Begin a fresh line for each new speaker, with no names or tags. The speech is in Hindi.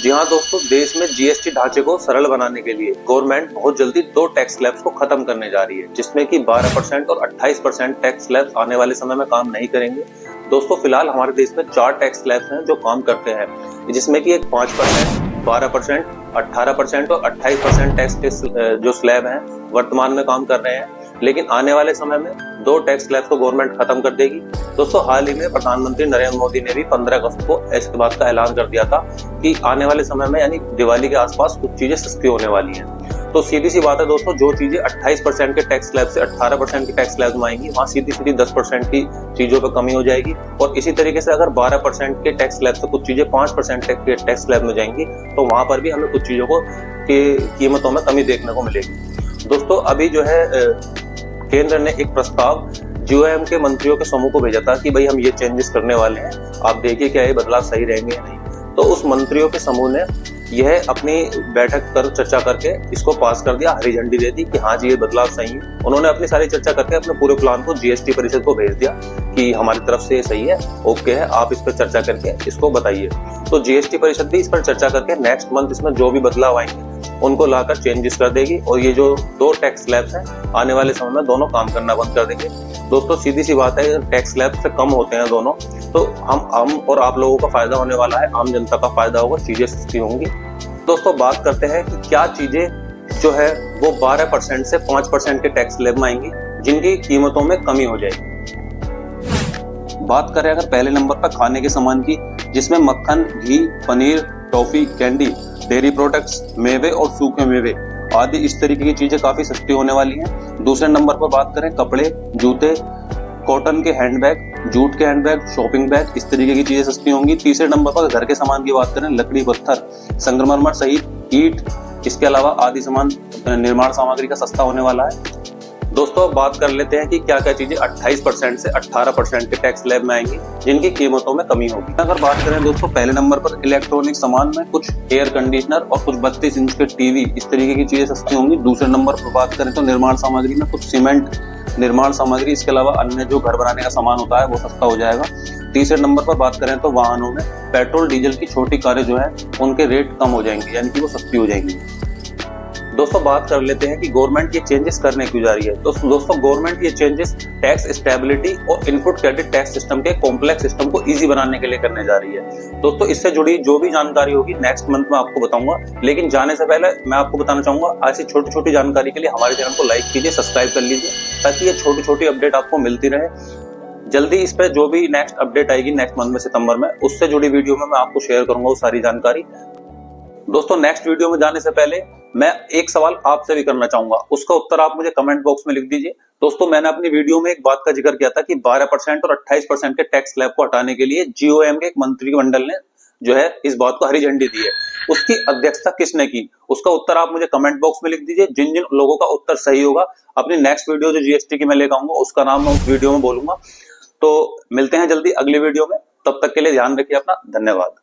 जी हाँ दोस्तों, देश में जीएसटी ढांचे को सरल बनाने के लिए गवर्नमेंट बहुत जल्दी दो टैक्स स्लैब्स को खत्म करने जा रही है, जिसमें कि 12% और 28% टैक्स स्लैब्स आने वाले समय में काम नहीं करेंगे। दोस्तों फिलहाल हमारे देश में 4 टैक्स स्लैब्स हैं जो काम करते हैं, जिसमें कि एक 5%, 12%, 18% और 28% टैक्स के जो स्लैब हैं वर्तमान में काम कर रहे हैं। लेकिन आने वाले समय में 2 टैक्स स्लैब को गवर्नमेंट खत्म कर देगी। दोस्तों हाल ही में प्रधानमंत्री नरेंद्र मोदी ने भी 15 अगस्त को इस बात का ऐलान कर दिया था कि आने वाले समय में यानी दिवाली के आसपास कुछ चीजें सस्ती होने वाली हैं। तो सीधी सी बात है दोस्तों, जो चीजें 28% के टैक्स स्लैब से 18% के टैक्स स्लैब में आएंगी, वहां सीधी सीधी 10% की चीजों पर कमी हो जाएगी। और इसी तरीके से अगर 12% के टैक्स स्लैब से कुछ चीजें 5% के टैक्स स्लैब में जाएंगी, तो वहां पर भी हमें कुछ चीजों को कीमतों में कमी देखने को मिलेगी। दोस्तों अभी जो है केंद्र ने एक प्रस्ताव जीओएम के मंत्रियों के समूह को भेजा था कि भाई हम ये चेंजेस करने वाले हैं, आप देखिए क्या ये बदलाव सही रहेंगे या नहीं। तो उस मंत्रियों के समूह ने यह अपनी बैठक कर चर्चा करके इसको पास कर दिया, हरी झंडी दे दी कि हाँ जी ये बदलाव सही है। उन्होंने अपनी सारी चर्चा करके अपने पूरे प्लान को जीएसटी परिषद को भेज दिया कि हमारी तरफ से ये सही है, ओके है, आप इस पर चर्चा करके इसको बताइए। तो जीएसटी परिषद भी इस पर चर्चा करके नेक्स्ट मंथ इसमें जो भी बदलाव आएंगे उनको लाकर चेंजेस कर देगी, और ये जो 2 टैक्स स्लैब्स हैं आने वाले समय में दोनों काम करना बंद कर देंगे। दोस्तों सीधी सी बात है, टैक्स स्लैब से कम होते हैं दोनों, तो हम और आप लोगों का फायदा होने वाला है, आम जनता का फायदा होगा, चीजें सस्ती होंगी। दोस्तों बात करते हैं कि क्या चीजें जो है वो 12% से 5% के टैक्स स्लैब में आएंगी जिनकी कीमतों में कमी हो जाएगी। बात करें अगर पहले नंबर पर खाने के सामान की, जिसमें मक्खन, घी, पनीर, टॉफी, कैंडी, डेयरी प्रोडक्ट्स, मेवे और सूखे मेवे आदि इस तरीके की चीजें काफी सस्ती होने वाली हैं। दूसरे नंबर पर बात करें कपड़े, जूते, कॉटन के हैंडबैग, जूट के हैंडबैग, शॉपिंग बैग, इस तरीके की चीजें सस्ती होंगी। तीसरे नंबर पर घर के सामान की बात करें, लकड़ी, पत्थर, संगमरमर सहित ईंट, इसके अलावा आदि सामान निर्माण सामग्री का सस्ता होने वाला है। दोस्तों अब बात कर लेते हैं कि क्या क्या चीजें 28% से 18% के टैक्स स्लैब में आएंगी जिनकी कीमतों में कमी होगी। अगर बात करें दोस्तों पहले नंबर पर इलेक्ट्रॉनिक सामान में कुछ एयर कंडीशनर और कुछ 32 इंच के टीवी, इस तरीके की चीजें सस्ती होंगी। दूसरे नंबर पर बात करें तो निर्माण सामग्री में कुछ सीमेंट, निर्माण सामग्री, इसके अलावा अन्य जो घर बनाने का सामान होता है वो सस्ता हो जाएगा। तीसरे नंबर पर बात करें तो वाहनों में पेट्रोल डीजल की छोटी कारें जो है उनके रेट कम हो जाएंगे, यानी कि वो सस्ती हो जाएंगी। दोस्तों बात कर लेते हैं कि गवर्नमेंट ये चेंजेस करने क्यों जा रही है। तो दोस्तों गवर्नमेंट ये चेंजेस टैक्स स्टेबिलिटी और इनपुट क्रेडिट टैक्स सिस्टम के कॉम्प्लेक्स सिस्टम को इजी बनाने के लिए करने जा रही है। दोस्तों इससे जुड़ी जो भी जानकारी होगी नेक्स्ट मंथ में आपको बताऊंगा, लेकिन जाने से पहले मैं आपको बताना चाहूंगा ऐसी छोटी छोटी जानकारी के लिए हमारे चैनल को लाइक कीजिए, सब्सक्राइब कर लीजिए, ताकि ये छोटी छोटी अपडेट आपको मिलती रहे। जल्दी इस पे जो भी नेक्स्ट अपडेट आएगी नेक्स्ट मंथ में सितंबर में, उससे जुड़ी वीडियो में मैं आपको शेयर करूंगा वो सारी जानकारी। दोस्तों नेक्स्ट वीडियो में जाने से पहले मैं एक सवाल आपसे भी करना चाहूंगा, उसका उत्तर आप मुझे कमेंट बॉक्स में लिख दीजिए। दोस्तों मैंने अपनी वीडियो में एक बात का जिक्र किया था कि 12% और 28% के टैक्स स्लैब को हटाने के लिए जीओएम के एक मंत्रिमंडल ने जो है इस बात को हरी झंडी दी है। उसकी अध्यक्षता किसने की, उसका उत्तर आप मुझे कमेंट बॉक्स में लिख दीजिए। जिन जिन लोगों का उत्तर सही होगा, अपनी नेक्स्ट वीडियो जो जीएसटी की मैं लेकर आऊंगा उसका नाम मैं उस वीडियो में बोलूंगा। तो मिलते हैं जल्दी अगली वीडियो में, तब तक के लिए ध्यान रखिए अपना, धन्यवाद।